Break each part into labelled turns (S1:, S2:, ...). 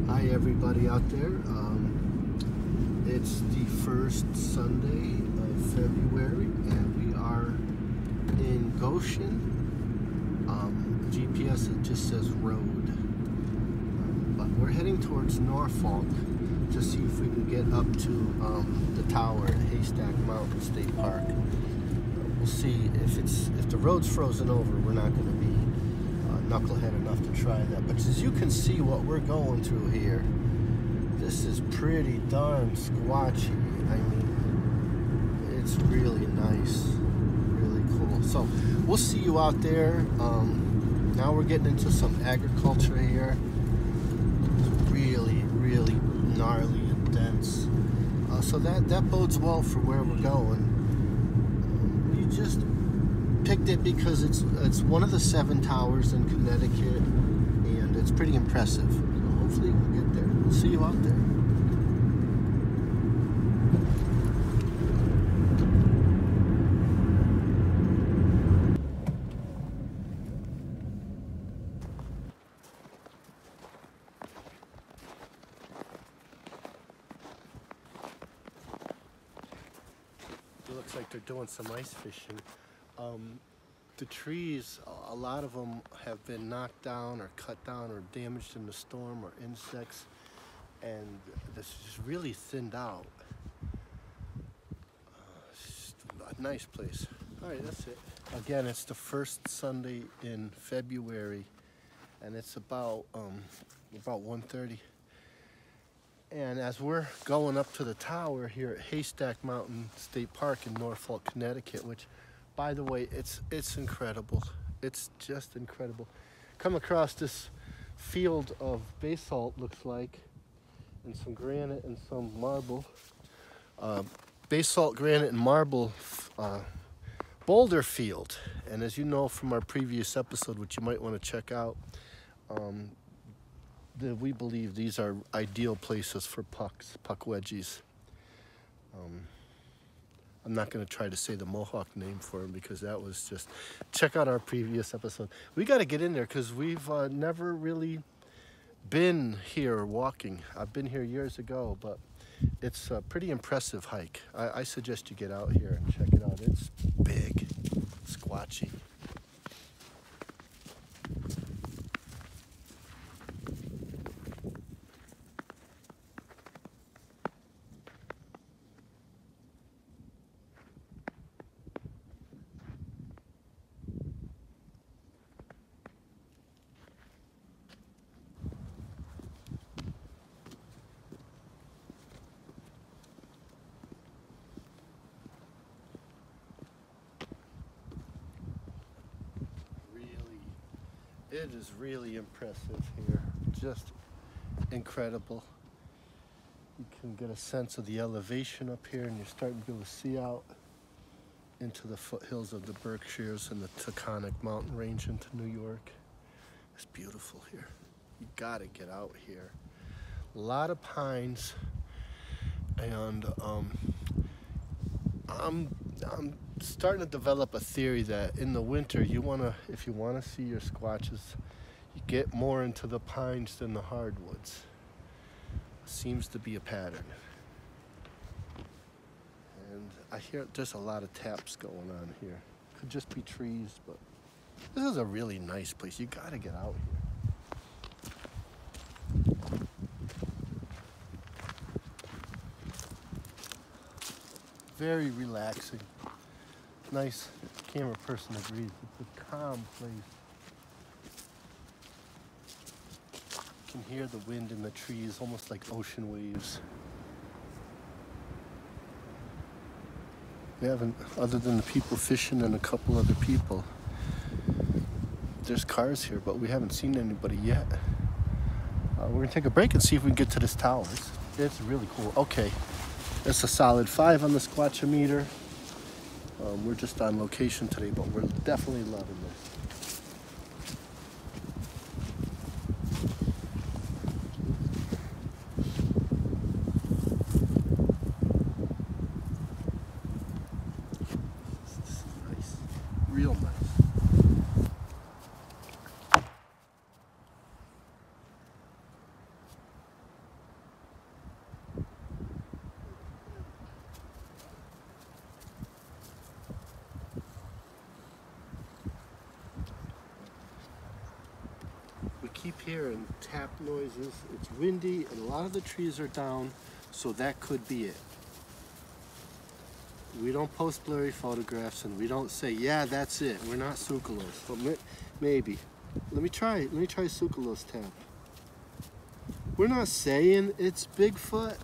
S1: Hi everybody out there. It's the first Sunday of February and we are in Goshen. GPS it just says road, but we're heading towards Norfolk to see if we can get up to the tower at Haystack Mountain State Park. We'll see if the road's frozen over. We're not going to be knucklehead enough to try that, but as you can see what we're going through here, this is pretty darn squatchy. I mean, it's really nice, really cool. So we'll see you out there. Now we're getting into some agriculture here. It's really gnarly and dense, so that bodes well for where we're going. We just picked it because it's one of the 7 towers in Connecticut, and it's pretty impressive. So hopefully we'll get there. We'll see you out there. It looks like they're doing some ice fishing. The trees, a lot of them have been knocked down or cut down or damaged in the storm or insects, and this is really thinned out. It's a nice place. All right, that's it. Again, it's the first Sunday in February, and it's about 1:30. And as we're going up to the tower here at Haystack Mountain State Park in Norfolk, Connecticut, which, by the way, it's incredible. It's just incredible. Come across this field of basalt, looks like, and some granite and some marble. Basalt, granite, and marble boulder field. And as you know from our previous episode, which you might want to check out, we believe these are ideal places for puck wedgies. I'm not going to try to say the Mohawk name for them because that was just... Check out our previous episode. We got to get in there because we've never really been here walking. I've been here years ago, but it's a pretty impressive hike. I suggest you get out here and check it out. It's big, squatchy. It is really impressive here, just incredible. You can get a sense of the elevation up here, and you're starting to be able to see out into the foothills of the Berkshires and the Taconic mountain range into New York. It's beautiful here. You gotta get out here. A lot of pines, and I'm starting to develop a theory that in the winter if you want to see your squatches, you get more into the pines than the hardwoods. Seems to be a pattern. And I hear there's a lot of taps going on here. Could just be trees, but this is a really nice place. You gotta get out here. Very relaxing. Nice camera person agrees. It's a calm place. You can hear the wind in the trees, almost like ocean waves. We haven't, other than the people fishing and a couple other people, there's cars here, but we haven't seen anybody yet. We're gonna take a break and see if we can get to this tower. It's really cool. Okay, it's a solid 5 on the Squatchometer. We're just on location today, but we're definitely loving this. This is nice, real nice. We keep hearing tap noises. It's windy and a lot of the trees are down, so that could be it. We don't post blurry photographs and we don't say, yeah, that's it. We're not sucralose. But maybe. Let me try sucralose tap. We're not saying it's Bigfoot,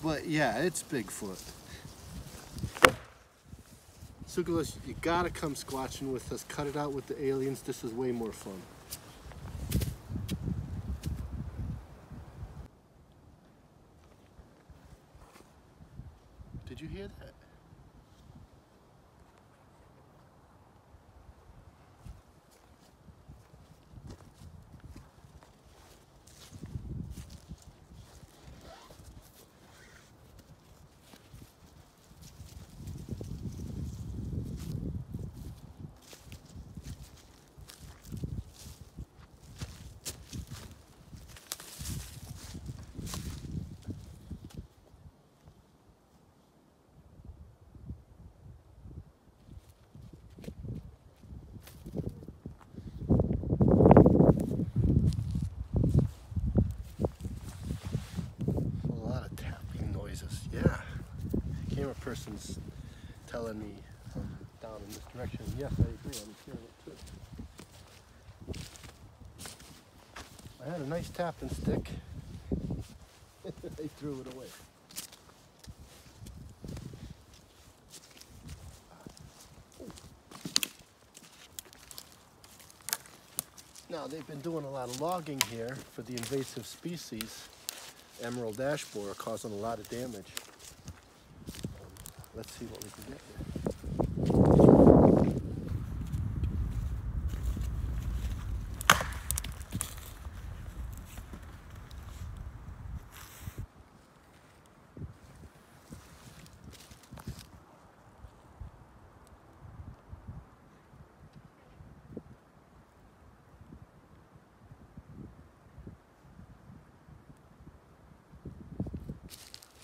S1: but yeah, it's Bigfoot. Sucralose, you gotta come squatching with us. Cut it out with the aliens. This is way more fun. Did you hear that? Yeah, camera person's telling me down in this direction. Yes, I agree. I'm hearing it too. I had a nice tapping stick. They threw it away. Now they've been doing a lot of logging here for the invasive species. Emerald ash borer causing a lot of damage. Let's see what we can get here.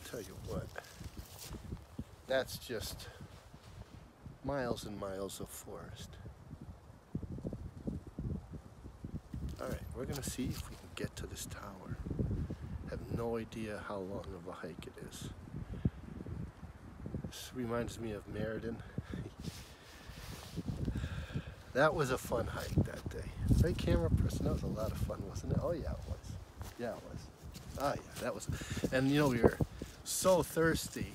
S1: Tell you what, that's just miles and miles of forest. All right, we're gonna see if we can get to this tower. Have no idea how long of a hike it is. This reminds me of Meriden. That was a fun hike that day. Right, camera person? That was a lot of fun, wasn't it? Oh yeah, it was. Yeah, it was. Ah yeah, that was. And you know, we were so thirsty,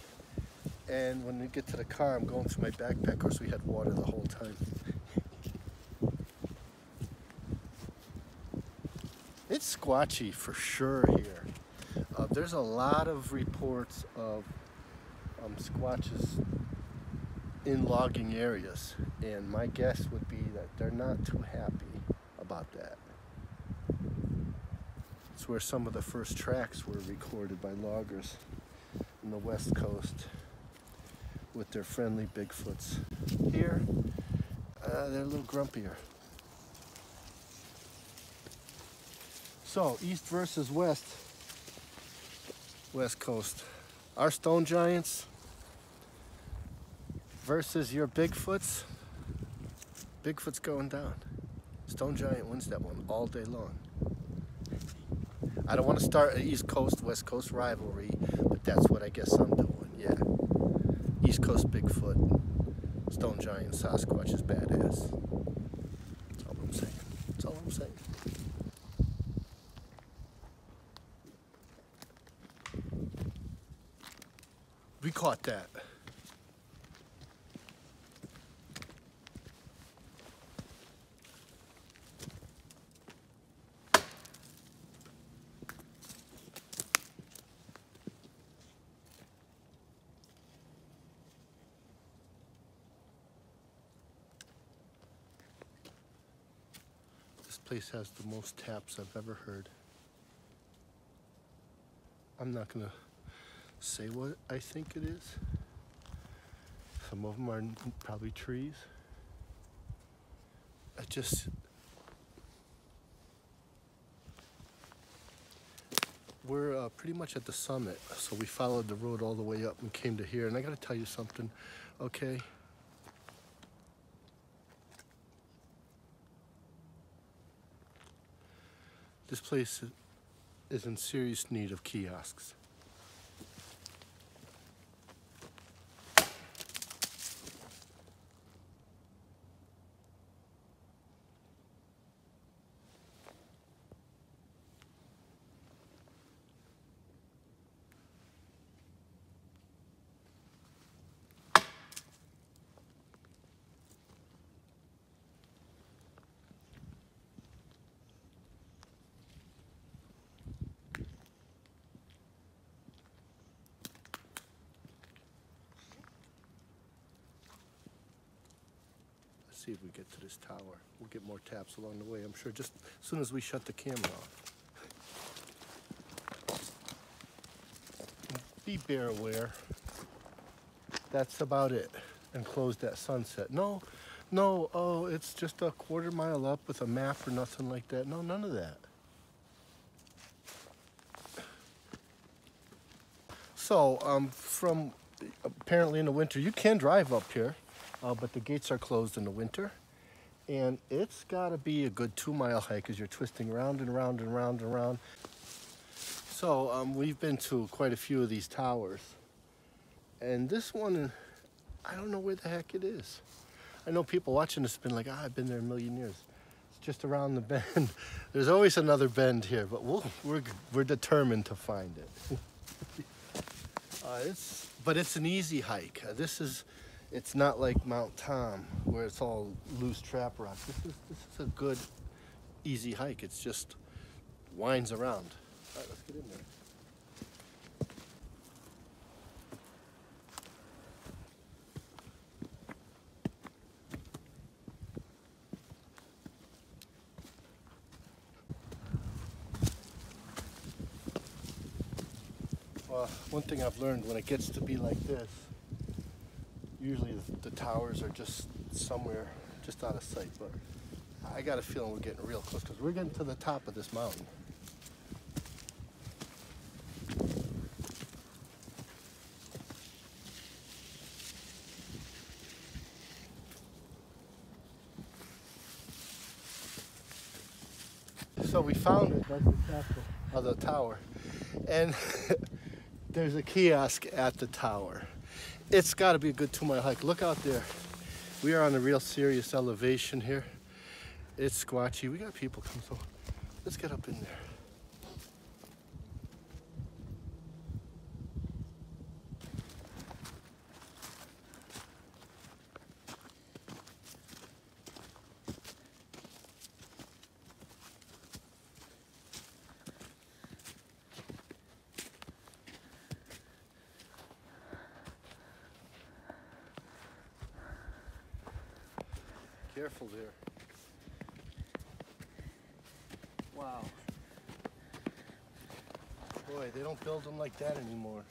S1: and when we get to the car, I'm going through my backpack. Of course, we had water the whole time. It's squatchy for sure here. There's a lot of reports of squatches in logging areas, and my guess would be that they're not too happy about that. It's where some of the first tracks were recorded by loggers in the West Coast with their friendly Bigfoots. Here, they're a little grumpier. So, east versus west, West Coast. Our stone giants versus your Bigfoots. Bigfoot's going down. Stone giant wins that one all day long. I don't want to start an East Coast, West Coast rivalry, but that's what I guess I'm doing, yeah. East Coast Bigfoot, Stone Giant, Sasquatch is badass. That's all I'm saying. That's all I'm saying. We caught that. This place has the most taps I've ever heard. I'm not gonna say what I think it is. Some of them are probably trees. We're pretty much at the summit, so we followed the road all the way up and came to here. And I gotta tell you something, okay? This place is in serious need of kiosks. See if we get to this tower. We'll get more taps along the way, I'm sure, just as soon as we shut the camera off. Be bear aware. That's about it. And closed at sunset. No, oh, it's just a quarter mile up with a map or nothing like that. No, none of that. So, from apparently in the winter, you can drive up here. But the gates are closed in the winter, and it's got to be a good 2-mile hike as you're twisting round and round and round and round. So we've been to quite a few of these towers, and this one, I don't know where the heck it is. I know people watching this have been like, I've been there a million years. It's just around the bend. There's always another bend here, but we're determined to find it. But it's an easy hike. It's not like Mount Tom where it's all loose trap rock. This is a good, easy hike. It's just winds around. All right, let's get in there. Well, one thing I've learned when it gets to be like this, usually the towers are just somewhere just out of sight, but I got a feeling we're getting real close because we're getting to the top of this mountain. So we found it, that's the castle of the tower, and there's a kiosk at the tower. It's got to be a good 2-mile hike. Look out there. We are on a real serious elevation here. It's squatchy. We got people coming, so let's get up in there. Careful there. Wow. Boy, they don't build them like that anymore.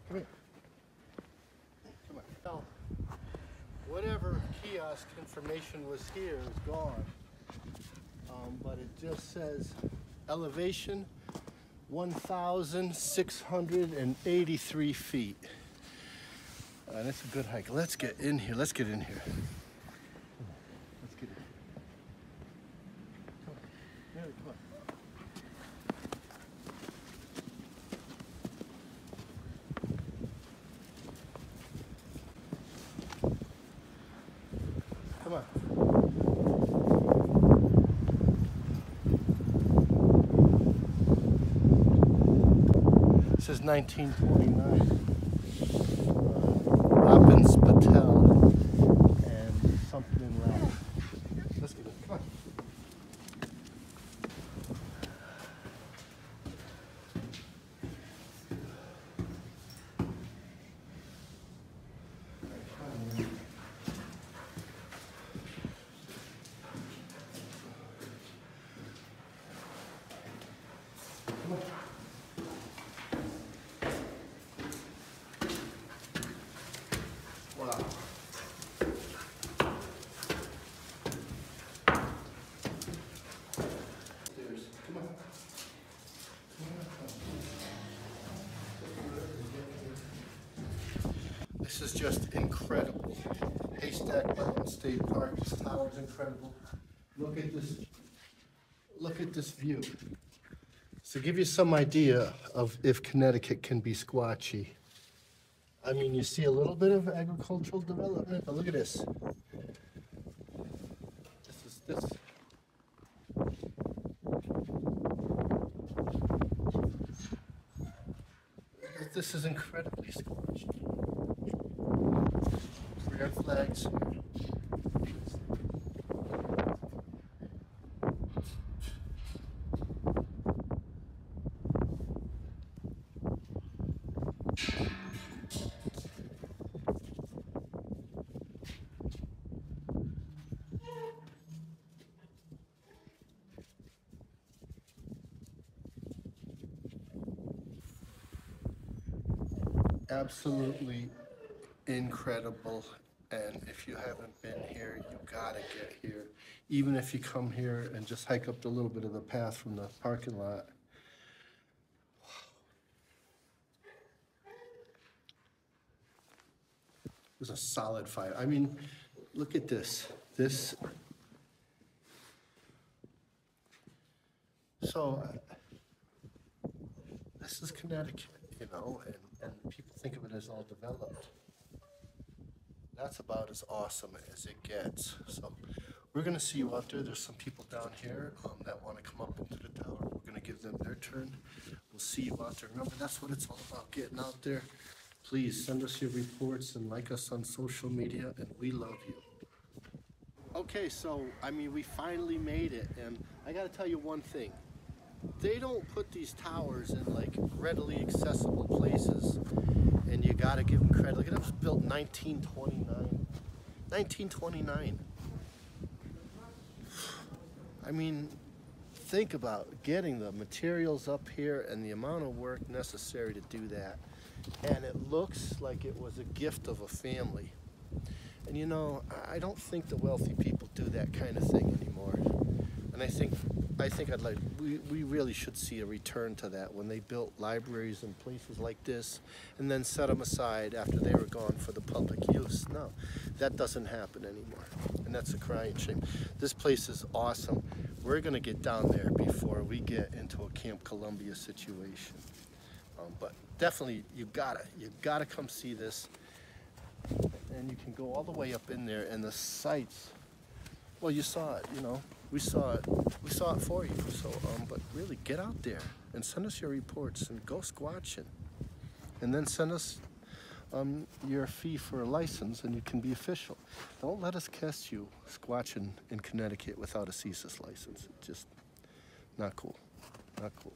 S1: Come here. Come on. Now, whatever kiosk information was here is gone. But it just says elevation 1,683 feet. And it's a good hike. Let's get in here. Let's get in here. Let's get in here. Come on. Mary, come on. Come on. This is 1929. And something in Latin. Let's get it. Come on. Come on. Wow. Come on. This is just incredible. Haystack Mountain State Park. This tower is incredible. Look at this. Look at this view. So give you some idea of if Connecticut can be squatchy. I mean, you see a little bit of agricultural development, but look at this. This. This is incredibly squatchy. Red flags. Absolutely incredible, and if you haven't been here, you gotta get here. Even if you come here and just hike up a little bit of the path from the parking lot. It was a solid fight. I mean, look at this. So, this is Connecticut, you know, and people think of it as all developed. That's about as awesome as it gets. So we're gonna see you out there. There's some people down here that wanna come up into the tower. We're gonna give them their turn. We'll see you out there. Remember, that's what it's all about, getting out there. Please send us your reports and like us on social media, and we love you. Okay, so, I mean, we finally made it, and I gotta tell you one thing. They don't put these towers in like readily accessible places, and you gotta give them credit. Look at it, it was built 1929. 1929. I mean, think about getting the materials up here and the amount of work necessary to do that. And it looks like it was a gift of a family. And you know, I don't think the wealthy people do that kind of thing anymore. And I think we really should see a return to that when they built libraries and places like this and then set them aside after they were gone for the public use. No, that doesn't happen anymore. And that's a crying shame. This place is awesome. We're gonna get down there before we get into a Camp Columbia situation. But definitely, you gotta come see this. And you can go all the way up in there, and the sights, well, you saw it, you know, we saw it for you. So, but really, get out there and send us your reports and go squatching, and then send us your fee for a license, and you can be official. Don't let us catch you squatching in Connecticut without a CCIS license. It's just not cool, not cool.